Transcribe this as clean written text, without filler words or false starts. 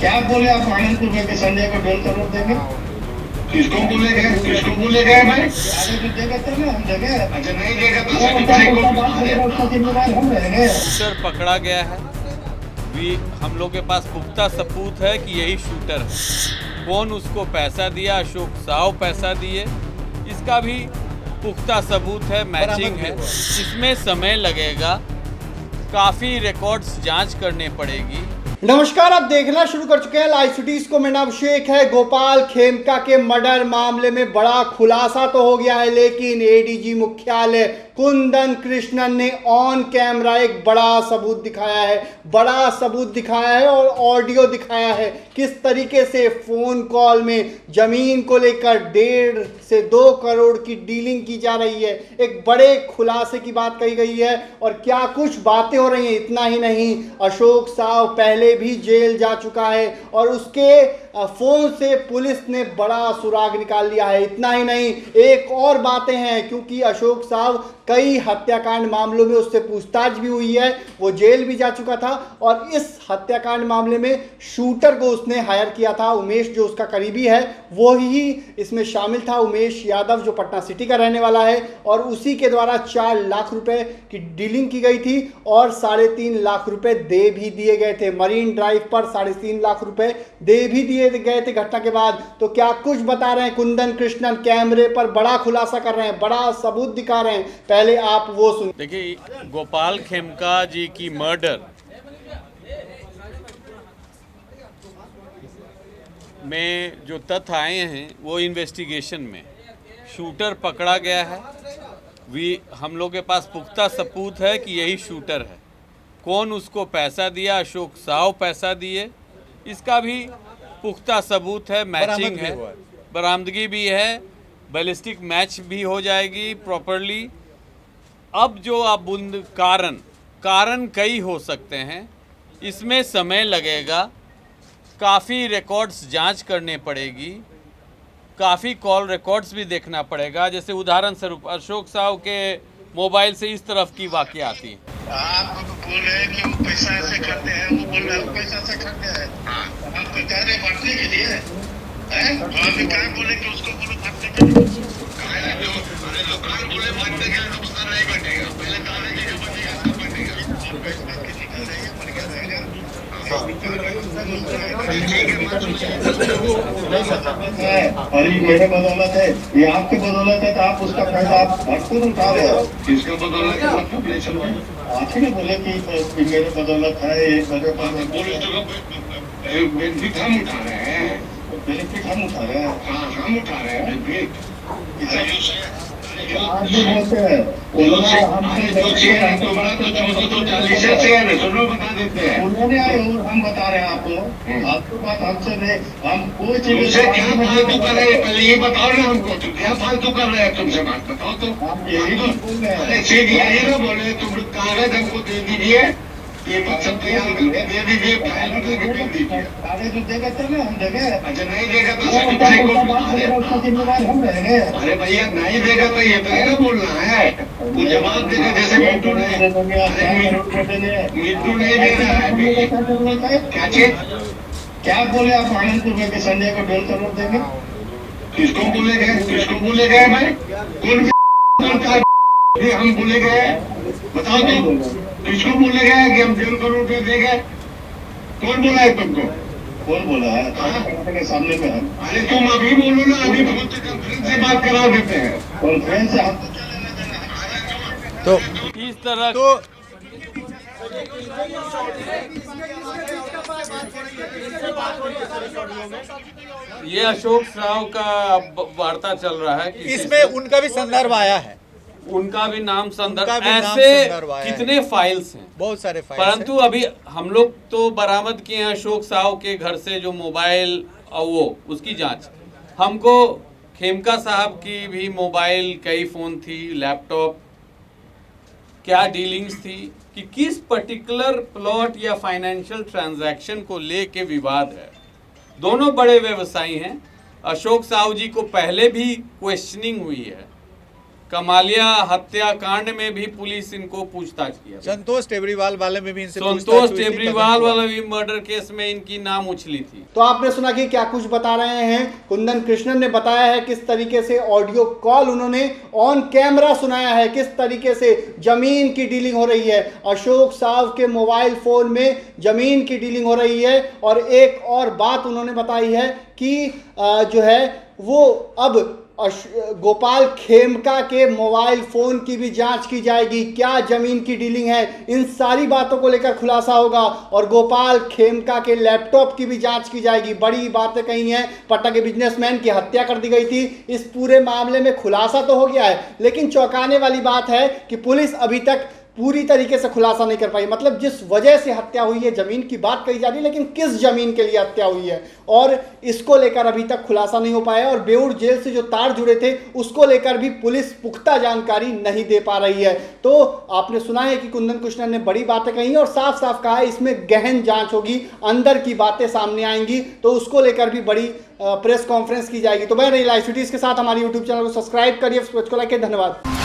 क्या बोले आप आनंदपुर में कि संजय को 1.5 करोड़ देंगे? किसको बोले गए भाई? आगे तो देगा तो ना, हम देंगे। अच्छा नहीं देगा तो सेटिफाई को उसका जिम्मेदार हम रहेंगे। शूटर पकड़ा गया है। हम लोग के पास पुख्ता सबूत है कि यही शूटर है। कौन उसको पैसा दिया? अशोक साव पैसा दिए, इसका भी पुख्ता सबूत है, मैचिंग है। इसमें समय लगेगा, काफ़ी रिकॉर्ड्स जांच करने पड़ेगी। नमस्कार, आप देखना शुरू कर चुके हैं लाइव सिटीज को। मेरा नाम शेख है। गोपाल खेमका के मर्डर मामले में बड़ा खुलासा तो हो गया है, लेकिन एडीजी मुख्यालय कुंदन कृष्णन ने ऑन कैमरा एक बड़ा सबूत दिखाया है और ऑडियो दिखाया है किस तरीके से फोन कॉल में जमीन को लेकर 1.5 से 2 करोड़ की डीलिंग की जा रही है। एक बड़े खुलासे की बात कही गई है और क्या कुछ बातें हो रही हैं। इतना ही नहीं, अशोक साव पहले भी जेल जा चुका है और उसके फोन से पुलिस ने बड़ा सुराग निकाल लिया है। इतना ही नहीं, एक और बातें हैं, क्योंकि अशोक साव कई हत्याकांड मामलों में उससे पूछताछ भी हुई है, वो जेल भी जा चुका था और इस हत्याकांड मामले में शूटर को उसने हायर किया था। उमेश जो उसका करीबी है वो ही इसमें शामिल था, उमेश यादव, जो पटना सिटी का रहने वाला है, और उसी के द्वारा 4 लाख रुपए की डीलिंग की गई थी और 3.5 लाख रुपए दे भी दिए गए थे। मरीन ड्राइव पर 3.5 लाख रुपए दे भी दिए गए थे घटना के बाद। तो क्या कुछ बता रहे हैं कुंदन कृष्णन, कैमरे पर बड़ा खुलासा कर रहे हैं, बड़ा सबूत दिखा रहे हैं, पहले आप वो सुन। देखिए, गोपाल खेमका जी की मर्डर में जो तथ्य आए हैं वो इन्वेस्टिगेशन में शूटर पकड़ा गया है। हम लोग के पास पुख्ता सबूत है कि यही शूटर है। कौन उसको पैसा दिया? अशोक साव पैसा दिए, इसका भी पुख्ता सबूत है, मैचिंग है, बरामदगी भी है, बैलिस्टिक मैच भी हो जाएगी प्रॉपरली। अब जो आप कारण कई हो सकते हैं, इसमें समय लगेगा, काफ़ी रिकॉर्ड्स जांच करने पड़ेगी, काफ़ी कॉल रिकॉर्ड्स भी देखना पड़ेगा। जैसे उदाहरण स्वरूप अशोक साव के मोबाइल से इस तरफ की वाक़या आती है। आप बोल रहे हैं कि वो पैसा ऐसे करते हैं, वो बोल रहे हैं पैसा ऐसे करते हैं। हम तो कह रहे बांटने के लिए हैं, तो अभी क्या बोले कि उसको बोलो बांटने के लिए। बोले बांटने के लिए नुकसान नहीं बनेगा, पहले दाने के लिए बनेगा, सब बनेगा। और ये मेरे बदौलत है, ये आपकी बदौलत है, तो आप उसका पैसा आप भरपूर उठा रहे हो। किसका बदौलत है? आप ही बोले कि मेरे बदौलत है, ये मेरे बेनिफिट हम उठा रहे हैं। बेनिफिट हम उठा रहे हैं। हाँ, हम उठा रहे हैं बेनिफिट। आज भी बोलते हैं तुम्हारा तो 440 शेयर है, सुनो बता देते हैं। उन्होंने आए और हम बता रहे हैं आपको, आपको बात हमसे नहीं, हम कोई चीज तुमसे क्या फालतू कर रहे हैं? पहले ये बताओ ना हमको, तुम क्या फालतू कर रहे हैं? तुमसे बात बताओ तो। आप यही तो बोल रहे हैं। अरे सीधी आई ना बोले, तुम कागज हमको दे दीजिए, पेपर सब तैयार करके दे दीजिए, फाइल करके दे दीजिए। आगे जो देगा तो ना, हम देंगे। अच्छा नहीं देगा तो सेटिफाई को उसका जिम्मेदार हम रहेंगे। अरे भैया नहीं देगा तो ये तो है ना बोलना है, वो जवाब देगा। जैसे मिट्टू नहीं दे रहा है क्या चीज? क्या बोले आप आनंदपुर में कि संजय को 1.5 करोड़ देंगे? किसको बोले गए भाई? कौन हम बोले गए? बताओ तो, किसको बोले गए कि हम 1.5 करोड़ रुपए देंगे? कौन बोला है तुमको? कौन बोला है? के सामने में है। अरे तुम अभी बोलो ना, अभी फोन से कॉन्फ्रेंस से बात करा देते हैं। कॉन्फ्रेंस से आपको क्या लेना देना है? तो इस तरह ये अशोक साव का वार्ता चल रहा है कि इसमें उनका भी संदर्भ आया है, उनका भी नाम संदर्भ, उनका भी नाम ऐसे संदर्भ आया कितने फाइल्स हैं, बहुत सारे फाइल्स परंतु अभी हम लोग तो बरामद किए हैं अशोक साव के घर से जो मोबाइल और वो उसकी जांच। हमको खेमका साहब की भी मोबाइल, कई फ़ोन थी, लैपटॉप, क्या डीलिंग्स थी, कि किस पर्टिकुलर प्लॉट या फाइनेंशियल ट्रांजैक्शन को लेके विवाद है। दोनों बड़े व्यवसायी हैं। अशोक साव जी को पहले भी क्वेश्चनिंग हुई है, कमालिया हत्याकांड में भी पुलिस इनको पूछताछ किया। संतोष टेबरीवाल वाले में भी इनसे संतोष टेबरीवाल वाला भी मर्डर केस में इनकी नाम उछली थी। तो आपने सुना कि क्या कुछ बता रहे हैं कुंदन कृष्णन ने, बताया है किस तरीके से ऑडियो कॉल उन्होंने ऑन कैमरा सुनाया है, किस तरीके से जमीन की डीलिंग हो रही है, अशोक साव के मोबाइल फोन में जमीन की डीलिंग हो रही है। और एक और बात उन्होंने बताई है कि जो है वो अब गोपाल खेमका के मोबाइल फोन की भी जांच की जाएगी, क्या जमीन की डीलिंग है, इन सारी बातों को लेकर खुलासा होगा। और गोपाल खेमका के लैपटॉप की भी जांच की जाएगी। बड़ी बातें कही हैं, पटना के बिजनेसमैन की हत्या कर दी गई थी, इस पूरे मामले में खुलासा तो हो गया है, लेकिन चौंकाने वाली बात है कि पुलिस अभी तक पूरी तरीके से खुलासा नहीं कर पाई। मतलब जिस वजह से हत्या हुई है, जमीन की बात कही जा रही है, लेकिन किस जमीन के लिए हत्या हुई है और इसको लेकर अभी तक खुलासा नहीं हो पाया। और बेऊर जेल से जो तार जुड़े थे उसको लेकर भी पुलिस पुख्ता जानकारी नहीं दे पा रही है। तो आपने सुना है कि कुंदन कृष्णन ने बड़ी बातें कही और साफ साफ कहा है इसमें गहन जांच होगी, अंदर की बातें सामने आएंगी, तो उसको लेकर भी बड़ी प्रेस कॉन्फ्रेंस की जाएगी। तो मैं रही लाइव सिटीज के साथ, हमारे यूट्यूब चैनल को सब्सक्राइब करिए, को लाइक, धन्यवाद।